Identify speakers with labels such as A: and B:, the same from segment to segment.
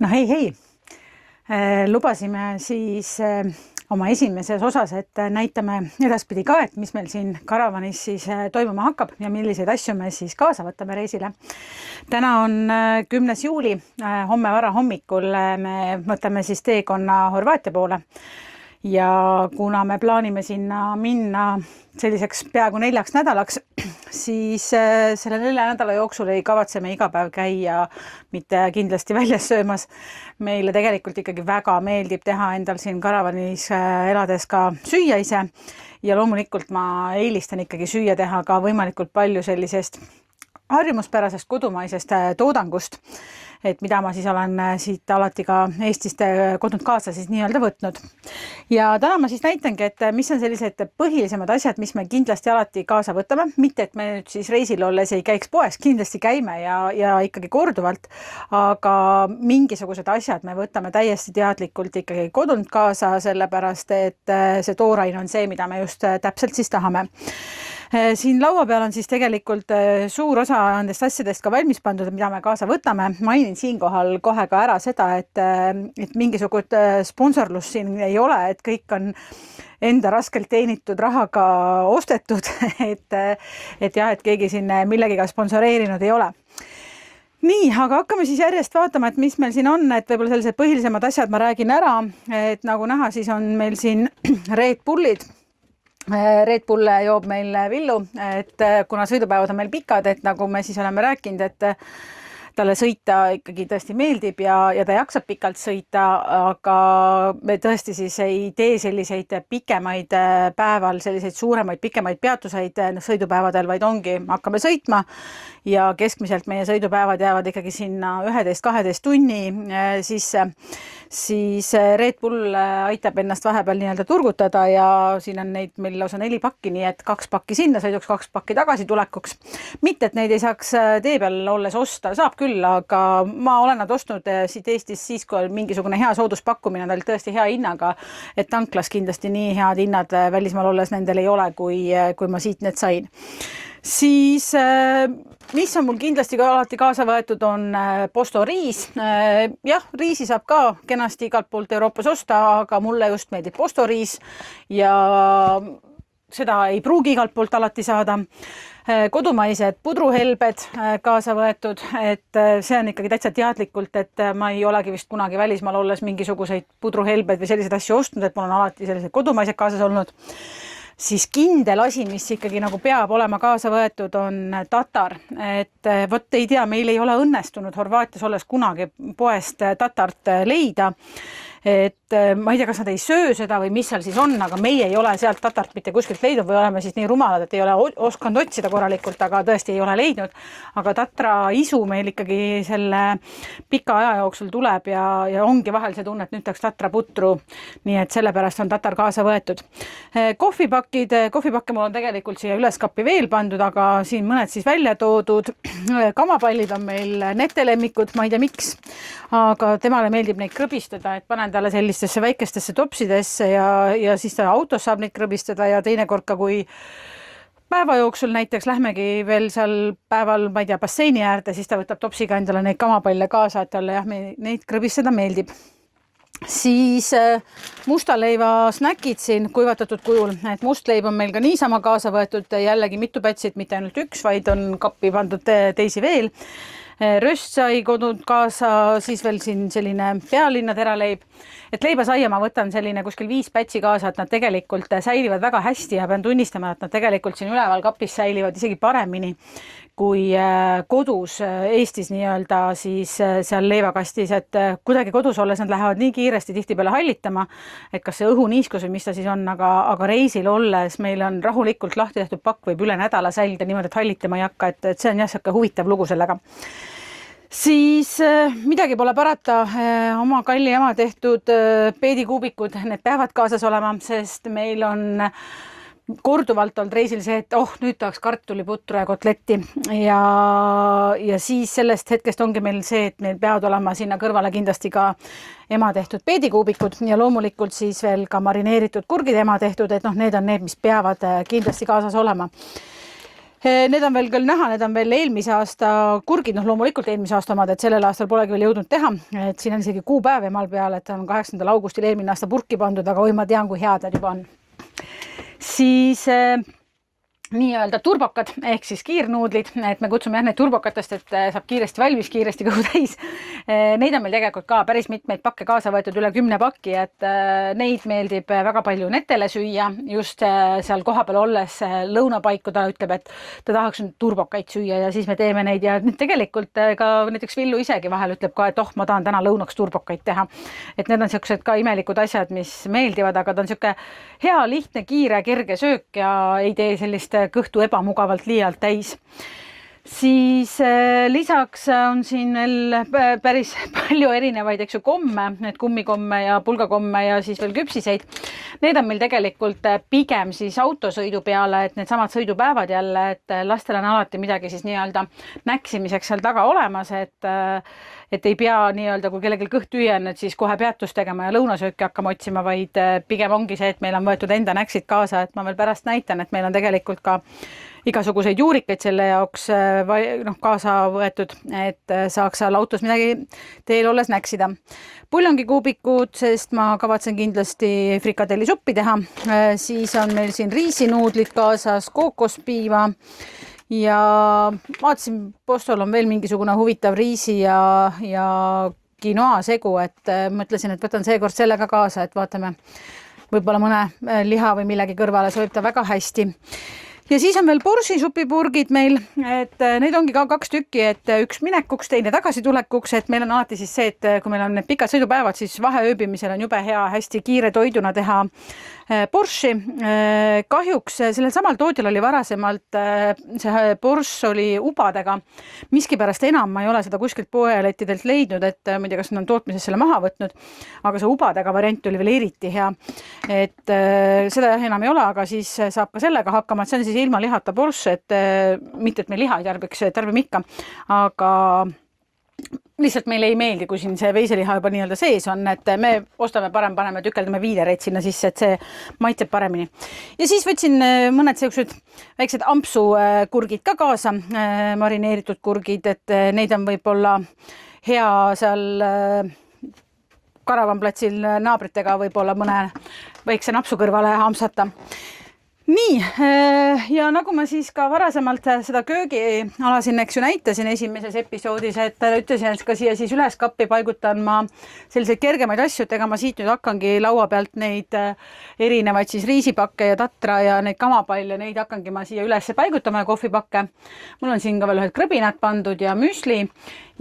A: No hei. Lubasime siis oma esimeses osas, et näitame edaspidi ka, et mis meil siin karavanis siis toimuma hakkab ja milliseid asju me siis kaasa võtame reisile. Täna on 10. juuli, homme varahommikul me võtame siis teekonna Horvaatia poole. Ja kuna me plaanime sinna minna selliseks peaaegu 4 nädalaks, siis selle 4 nädala jooksul ei kavatse me iga päev käia mitte kindlasti väljas söömas. Meile tegelikult ikkagi väga meeldib teha endal siin karavanis elades ka süüa ise ja loomulikult ma eelistan ikkagi süüa teha ka võimalikult palju sellisest harjumuspärasest kodumaisest toodangust, et mida ma siis olen siit alati ka Eestist kodunud kaasa siis nii-öelda võtnud. Ja täna ma siis näitangi, et mis on sellised põhilisemad asjad, mis me kindlasti alati kaasa võtame. Mitte, et me nüüd siis reisil olles ei käiks poes, kindlasti käime ja ikkagi korduvalt, aga mingisugused asjad me võtame täiesti teadlikult ikkagi kodunud kaasa, sellepärast, et see toorain on see, mida me just täpselt siis tahame. Siin laua peal on siis tegelikult suur osa nendest asjadest ka valmis pandud, mida me kaasa võtame. Mainin siinkohal kohe ka ära seda, et mingisugust sponsorlus siin ei ole, et kõik on enda raskelt teenitud rahaga ostetud, et keegi siin millegiga sponsoreerinud ei ole. Nii, aga hakkame siis järjest vaatama, et mis meil siin on, et võib-olla sellised põhilisemad asjad ma räägin ära, et nagu näha, siis on meil siin Red Bullid. Red Bull joob meil Villu, et kuna sõidupäevad on meil pikad, et nagu me siis oleme rääkinud, et talle sõita ikkagi tõesti meeldib ja ta jaksab pikalt sõita, aga me tõesti siis ei tee selliseid pikemaid päeval, selliseid suuremaid pikemaid peatuseid sõidupäevadel, vaid ongi, hakkame sõitma ja keskmiselt meie sõidupäevad jäävad ikkagi sinna 11-12 tunni sisse. Siis Red Bull aitab ennast vahepeal nii-öelda turgutada ja siin on neid meil lausa 4 pakki, nii et 2 pakki sinna sõiduks, 2 pakki tagasi tulekuks. Mitte, et neid ei saaks tee peal olles osta, saab küll, aga ma olen nad ostnud siit Eestis siis, kui on mingisugune hea sooduspakkumine, ta oli tõesti hea hinnaga, et tanklas kindlasti nii head hinnad välismaal olles nendel ei ole, kui ma siit need sain. Siis, mis on mul kindlasti ka alati kaasa võetud, on Posto riis. Jah, riisi saab ka kenasti igalt poolt Euroopas osta, aga mulle just meeldib Posto riis ja seda ei pruugi igalt poolt alati saada. Kodumaised pudruhelbed kaasa võetud, et see on ikkagi täitsa teadlikult, et ma ei olegi vist kunagi välismaal olles mingisuguseid pudruhelbed või selliseid asju ostnud, et mul on alati sellised kodumaised kaasas olnud. Siis kindel asi, mis ikkagi nagu peab olema kaasa võetud, on tatar. Et võt ei tea, meil ei ole õnnestunud Horvaatias olles kunagi poest tatart leida. Et ma ei tea, kas nad ei söö seda või mis seal siis on, aga meie ei ole sealt tatart mitte kuskilt leidnud või oleme siis nii rumalad, et ei ole oskanud otsida korralikult, aga tõesti ei ole leidnud. Aga tatra isu meil ikkagi selle pika aja jooksul tuleb ja ongi vahel see tunne, et nüüd tahaks tatra putru, nii et sellepärast on tatar kaasa võetud. Kohvipakke mul on tegelikult siia üleskappi veel pandud, aga siin mõned siis välja toodud. Kamapallid on meil netelemmikud, ma ei tea miks, aga temale meeldib neid krõbistada, et panen talle sellistesse väikestesse topsidesse ja siis ta autos saab neid krõbistada ja teinekord ka kui päeva jooksul näiteks lähmegi veel seal päeval, ma ei tea, basseini äärde, siis ta võtab topsiga endale neid kamapalle kaasa, et talle neid krõbistada meeldib. Siis mustaleiva snäkid siin kuivatatud kujul, et mustleib on meil ka niisama kaasa võetud jällegi mitu pätsit, mitte ainult 1, vaid on kappi pandud teisi veel. Röst sai kodud kaasa, siis veel siin selline pealinna teraleib. Et leibasaia ma võtan selline kuskil 5 pätsi kaasa, et nad tegelikult säilivad väga hästi ja pean tunnistama, et nad tegelikult siin üleval kapis säilivad isegi paremini kui kodus Eestis nii-öelda siis seal leivakastis, et kuidagi kodus olles nad lähevad nii kiiresti tihtipeale hallitama, et kas see õhuniiskus või mis ta siis on, aga reisil olles meil on rahulikult lahti tehtud pakk võib üle nädala säilida niimoodi, et hallitama ei hakka, et see on jah selline huvitav lugu sellega. Siis midagi pole parata, oma kalli ema tehtud peedikuubikud, need peavad kaasas olema, sest meil on korduvalt olnud reisil see, et nüüd tahaks kartuliputru ja kotletti ja siis sellest hetkest ongi meil see, et meil peavad olema sinna kõrvale kindlasti ka ema tehtud peedikuubikud ja loomulikult siis veel ka marineeritud kurgid ema tehtud, et need on need, mis peavad kindlasti kaasas olema. Need on veel küll näha, need on veel eelmise aasta kurgid, loomulikult eelmise aasta omad, et sellel aastal polegi veel jõudnud teha, et siin on isegi kuupäev emal peal, et on 8. augustil eelmine aasta purki pandud, aga ma tean, kui head need juba on. Siis nii-öelda turbokad ehk siis kiirnuudlid, et me kutsume neid turbokatest, et saab kiiresti valmis, kiiresti kõhu täis. Neid on meil tegelikult ka päris mitmeid pakke kaasa võetud, üle 10 pakki, et neid meeldib väga palju netele süüa, just seal kohapeal olles lõunapaiku ta ütleb, et ta tahaks turbokaid süüa ja siis me teeme neid ja tegelikult ka näiteks Villu isegi vahel ütleb ka, et ma tahan täna lõunaks turbokaid teha. Et need on sellised ka imelikud asjad, mis meeldivad, aga ta on selline hea, lihtne, kiire, kerge söök ja ei tee sellist kõhtu ebamugavalt liialt täis. Siis lisaks on siin veel päris palju erinevaid komme, need kummikomme ja pulgakomme ja siis veel küpsiseid. Need on meil tegelikult pigem siis autosõidu peale, et need samad sõidupäevad jälle, et lastel on alati midagi siis nii-öelda näksimiseks seal taga olemas, et ei pea nii-öelda, kui kellelgi kõht tühi on, et siis kohe peatust tegema ja lõunasööki hakkama otsima, vaid pigem ongi see, et meil on võetud enda näksid kaasa, et ma veel pärast näitan, et meil on tegelikult ka igasuguseid juurikaid selle jaoks kaasa võetud, et saaks seal autos midagi teel olles näksida. Puljongikuubikud, sest ma kavatsen kindlasti frikadellisuppi teha. Siis on meil siin riisinuudlid kaasas, kookospiiva ja vaatasin, postol on veel mingisugune huvitav riisi ja quinoa segu, et mõtlesin, et võtan seekord selle ka kaasa, et vaatame võib-olla mõne liha või millegi kõrvale sobib ta väga hästi. Ja siis on veel borsisupipurgid meil, et neid ongi ka 2 tükki, et üks minekuks, teine tagasitulekuks, et meil on alati siis see, et kui meil on need pikad sõidupäevad, siis vaheööbimisel on jube hea hästi kiire toiduna teha borši. Kahjuks sellel samal tootjal oli varasemalt see borš oli ubadega. Miskipärast enam ma ei ole seda kuskilt poelettidelt leidnud, et ma ei tea, kas nad on tootmises selle maha võtnud, aga see ubadega variant oli veel eriti hea. Et seda enam ei ole, aga siis saab ka sellega hakkama, et see on siis ilma lihata borš, et mitte, et me liha ei tarbime ikka, aga lihtsalt meile ei meeldi, kui siin see veiseliha juba nii-öelda sees on, et me ostame paneme tükeldame viilereid sinna sisse, et see maitseb paremini. Ja siis võtsin mõned sellised väiksed ampsu kurgid ka kaasa, marineeritud kurgid, et neid on võib-olla hea seal Karavanplatsil naabritega võib-olla mõne väikse napsu kõrvale ampsata. Nii, ja nagu ma siis ka varasemalt seda köögiala siin näitasin esimeses episoodis, et ütlesin, et ka siia siis üles kappi paigutan ma selliseid kergemaid asju, et ega ma siit nüüd hakkangi laua pealt neid erinevaid siis riisipakke ja tatra ja neid kamapalle, neid hakkangi ma siia üles paigutama ja kohvipakke. Mul on siin ka veel ühed krõbinad pandud ja müsli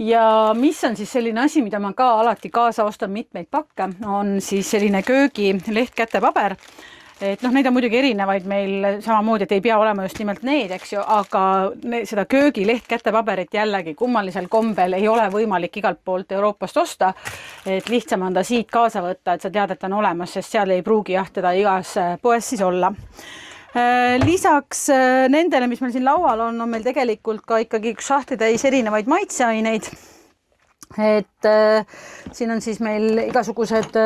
A: ja mis on siis selline asi, mida ma ka alati kaasa ostan mitmeid pakke, on siis selline köögi lehtkätepaber. Et neid on muidugi erinevaid meil samamoodi, et ei pea olema just nimelt need, eks ju, aga seda köögi lehtkätepaberit jällegi kummalisel kombel ei ole võimalik igalt poolt Euroopast osta, et lihtsam on ta siit kaasa võtta, et sa tead, et on olemas, sest seal ei pruugi teda igas poes siis olla. Lisaks nendele, mis meil siin laual on meil tegelikult ka ikkagi üks sahtlitäis erinevaid maitseaineid, et siin on siis meil igasugused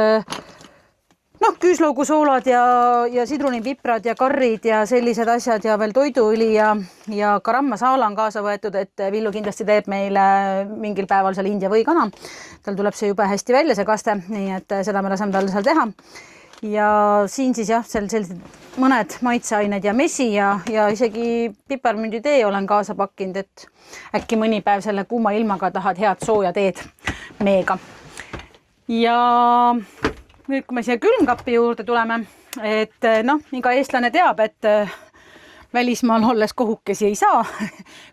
A: küüslaugusoolad ja sidrunipiprad ja karrid ja sellised asjad ja veel toiduõli ja garam masala on kaasa võetud, et Villu kindlasti teeb meile mingil päeval seal India või kana. Tal tuleb see jube hästi välja, see kaste, nii et seda me laseme tal seal teha. Ja siin siis sellised mõned maitseained ja mesi ja isegi piparmünditee olen kaasa pakkinud, et äkki mõni päev selle kuuma ilmaga tahad head sooja teed meega. Ja nüüd, kui me siia külmkappi juurde tuleme, et iga eestlane teab, et välismaal olles kohukesi ei saa.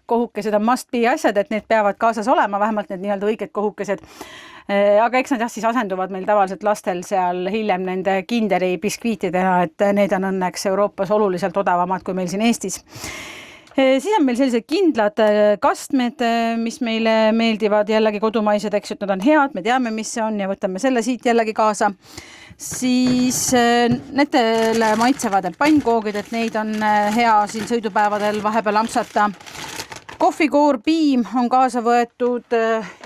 A: Kohukesed on must be asjad, et need peavad kaasas olema, vähemalt need nii-öelda õiged kohukesed. Aga eks nad siis asenduvad meil tavaliselt lastel seal hiljem nende Kinderi biskviitidena, et need on õnneks Euroopas oluliselt odavamad kui meil siin Eestis. Siis on meil sellised kindlad kastmed, mis meile meeldivad jällegi kodumaised, eks, et nad on head, me teame, mis see on ja võtame selle siit jällegi kaasa. Siis nendele maitsevad pannkoogid, et neid on hea siin sõidupäevadel vahepeal ampsata. Kohvikoor, piim on kaasa võetud,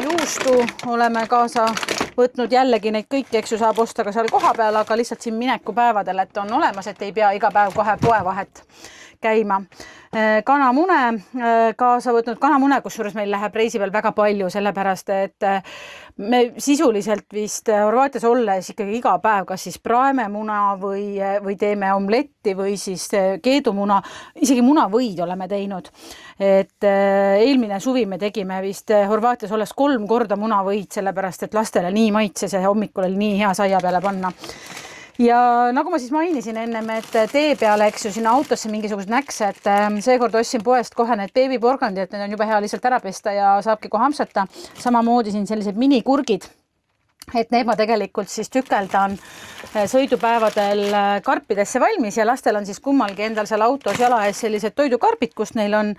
A: juustu oleme kaasa võtnud jällegi neid kõiki, eks ju, saab osta ka seal koha peal, aga lihtsalt siin minekupäevadel, et on olemas, et ei pea iga päev kohe poe vahet käima. Kanamune kaasa võtnud, kanamune, kusjuures meil läheb reisi peal väga palju, sellepärast et me sisuliselt vist Horvaatias olles ikkagi iga päev kas siis praeme muna või teeme omletti või siis keedumuna, isegi munavõid oleme teinud. Et eelmine suvi me tegime vist Horvaatias olles 3 korda munavõid, sellepärast et lastele nii maitses ja hommikul oli nii hea saia peale panna. Ja nagu ma siis mainisin ennem, et tee peale, eks ju, sinna autosse mingisugused näkse, et seekord ostsin poest kohe need beebiporgandi, et need on juba hea lihtsalt ära pesta ja saabki kohe ampsata. Samamoodi siin sellised minikurgid, et need ma tegelikult siis tükeldan sõidupäevadel karpidesse valmis ja lastel on siis kummalgi endal seal autos jala ees sellised toidukarbid, kus neil on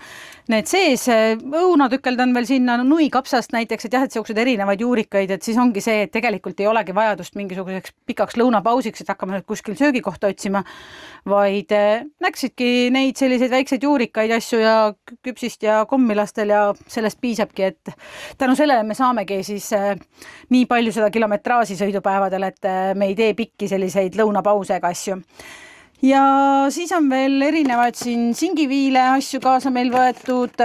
A: need sees, õuna tükeldan veel sinna, nui kapsast näiteks, et jah, et sellised erinevaid juurikaid, et siis ongi see, et tegelikult ei olegi vajadust mingisuguseks pikaks lõunapausiks, et hakkame kuskil söögikohta otsima, vaid näksidki neid selliseid väikseid juurikaid asju ja küpsist ja kommi lastel ja sellest piisabki, et tänu sellele me saamegi siis nii palju seda kilometraaži sõidupäevadel, et me ei tee pikki selliseid lõunapause ega asju. Ja siis on veel erinevad siin singiviile asju kaasa meil võetud,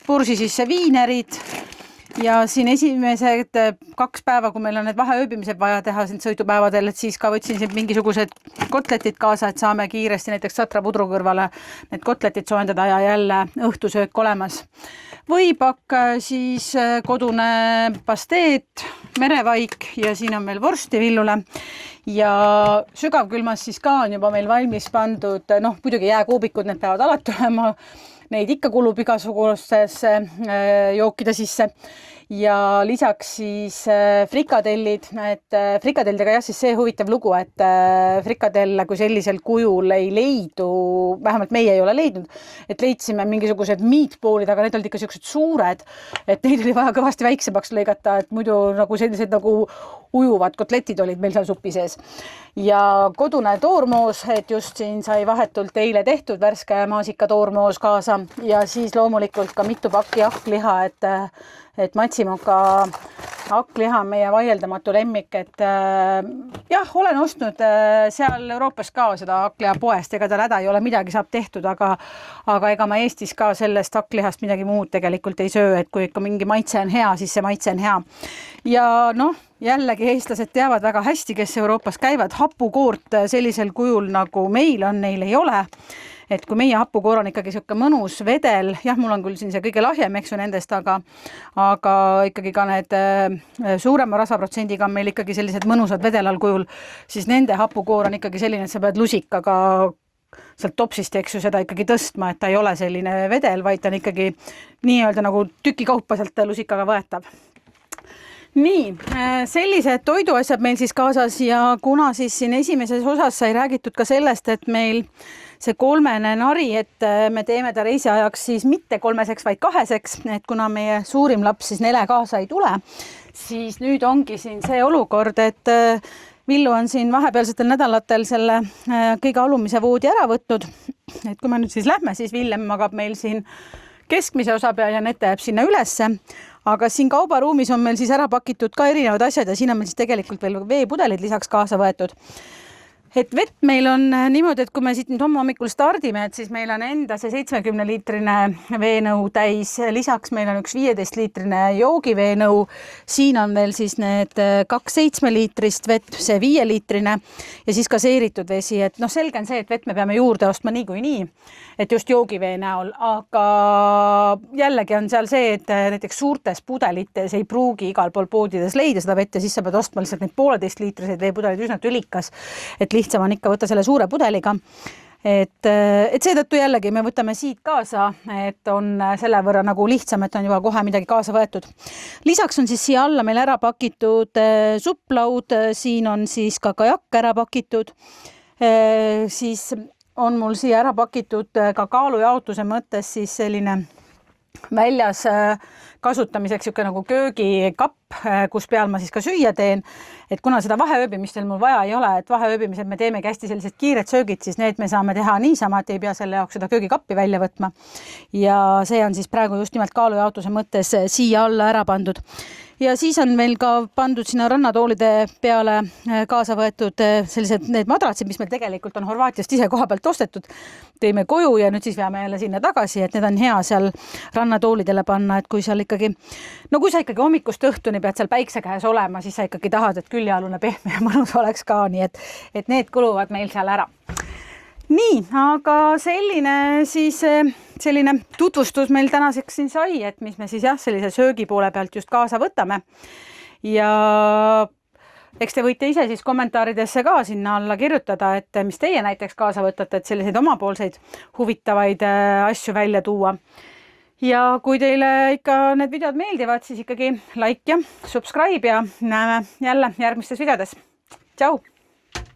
A: pursi sisse viinerid ja siin esimesed 2 päeva, kui meil on need vaheööbimised vaja teha siin sõidupäevadel, et siis ka võtsin siin mingisugused kotletid kaasa, et saame kiiresti näiteks satra pudru kõrvale need kotletid soojendada ja jälle õhtusöök olemas. Võipakk, siis kodune pasteet, merevaik ja siin on meil vorsti Villule ja sügavkülmas siis ka on juba meil valmis pandud, muidugi jääkuubikud, need peavad alati olema, neid ikka kulub igasugustesse jookide sisse ja lisaks siis frikadellid, et frikadellidega jah, siis see huvitav lugu, et frikadelle kui sellisel kujul ei leidu, vähemalt meie ei ole leidnud, et leidsime mingisugused meatballid, aga need olid ikka sellised suured, et neid oli vaja kõvasti väiksemaks lõigata, et muidu nagu sellised nagu ujuvad kotletid olid meil seal supi sees. Ja kodune toormoos, et just siin sai vahetult eile tehtud värske maasika toormoos kaasa ja siis loomulikult ka mitu pakki hakkliha, et Matsimoka hakkliha on meie vaieldamatu lemmik, et jah, olen ostnud seal Euroopas ka seda hakkliha poest, ega ta häda ei ole, midagi saab tehtud, aga ega ma Eestis ka sellest hakklihast midagi muud tegelikult ei söö, et kui ikka mingi maitse on hea, siis see maitse on hea. Ja jällegi eestlased teavad väga hästi, kes Euroopas käivad, hapukoort sellisel kujul nagu meil on, neil ei ole. Et kui meie hapukoor on ikkagi selline mõnus vedel, jah, mul on küll siin see kõige lahjem, eks ju nendest, aga ikkagi ka need suurema rasvaprotsendiga on meil ikkagi sellised mõnusad vedelal kujul, siis nende hapukoor on ikkagi selline, et sa pead lusikaga sealt topsist, eks ju, seda ikkagi tõstma, et ta ei ole selline vedel, vaid ta on ikkagi nii-öelda nagu tükikaupa sealt lusikaga võetav. Nii, sellised toiduasjad meil siis kaasas ja kuna siis siin esimeses osas sai räägitud ka sellest, et meil see 3 nari, et me teeme ta reisiajaks siis mitte 3, vaid 2, et kuna meie suurim laps siis Nele kaasa ei tule, siis nüüd ongi siin see olukord, et Villu on siin vahepealsetel nädalatel selle kõige alumise voodi ära võtnud, et kui me nüüd siis lähme, siis Villem magab meil siin keskmise osa peal ja Nete jääb sinna ülesse, aga siin kaubaruumis on meil siis ära pakitud ka erinevad asjad ja siin on meil siis tegelikult veel veepudelid lisaks kaasa võetud. Et vett meil on niimoodi, et kui me siit nüüd hommikul stardime, et siis meil on enda see 70-liitrine veenõu täis, lisaks meil on üks 15-liitrine joogiveenõu, siin on veel siis need 2 7-liitrist vett, see 5-liitrine ja siis gaseeritud vesi, et selge on see, et vett me peame juurde ostma nii, et just joogivee näol, aga jällegi on seal see, et näiteks suurtes pudelites ei pruugi igal pool poodides leida seda vett ja siis sa pead ostma lihtsalt neid 1,5-liitriseid veepudeleid üsna tülikas, et lihtsam on ikka võtta selle suure pudeliga. Et seetõttu jällegi me võtame siit kaasa, et on selle võrra nagu lihtsam, et on juba kohe midagi kaasa võetud. Lisaks on siis siia alla meil ära pakitud supplaud, siin on siis ka kajak ära pakitud, siis on mul siia ära pakitud ka kaalujaotuse mõttes siis selline väljas kasutamiseks niisugune nagu köögikapp, kus peal ma siis ka süüa teen, et kuna seda vaheööbimistel mul vaja ei ole, et vaheööbimised me teemegi hästi sellised kiired söögid, siis need me saame teha niisama, et ei pea selle jaoks seda köögikappi välja võtma. Ja see on siis praegu just nimelt kaalujaotuse mõttes siia alla ära pandud. ja siis on meil ka pandud sinna rannatoolide peale kaasa võetud sellised need madratsid, mis meil tegelikult on Horvaatiast ise koha pealt ostetud. Tõime koju ja nüüd siis veame jälle sinna tagasi, et need on hea seal rannatoolidele panna, et kui seal ikkagi, no kui sa ikkagi hommikust õhtuni pead seal päikse käes olema, siis sa ikkagi tahad, et küljealune pehme ja mõnus oleks ka, nii et need kuluvad meil seal ära. Nii, aga selline tutvustus meil tänaseks siin sai, et mis me siis sellise söögi poole pealt just kaasa võtame. Ja eks te võite ise siis kommentaaridesse ka sinna alla kirjutada, et mis teie näiteks kaasa võtate, et selliseid omapoolseid huvitavaid asju välja tuua. Ja kui teile ikka need videod meeldivad, siis ikkagi like ja subscribe ja näeme jälle järgmistes videodes. Tšau!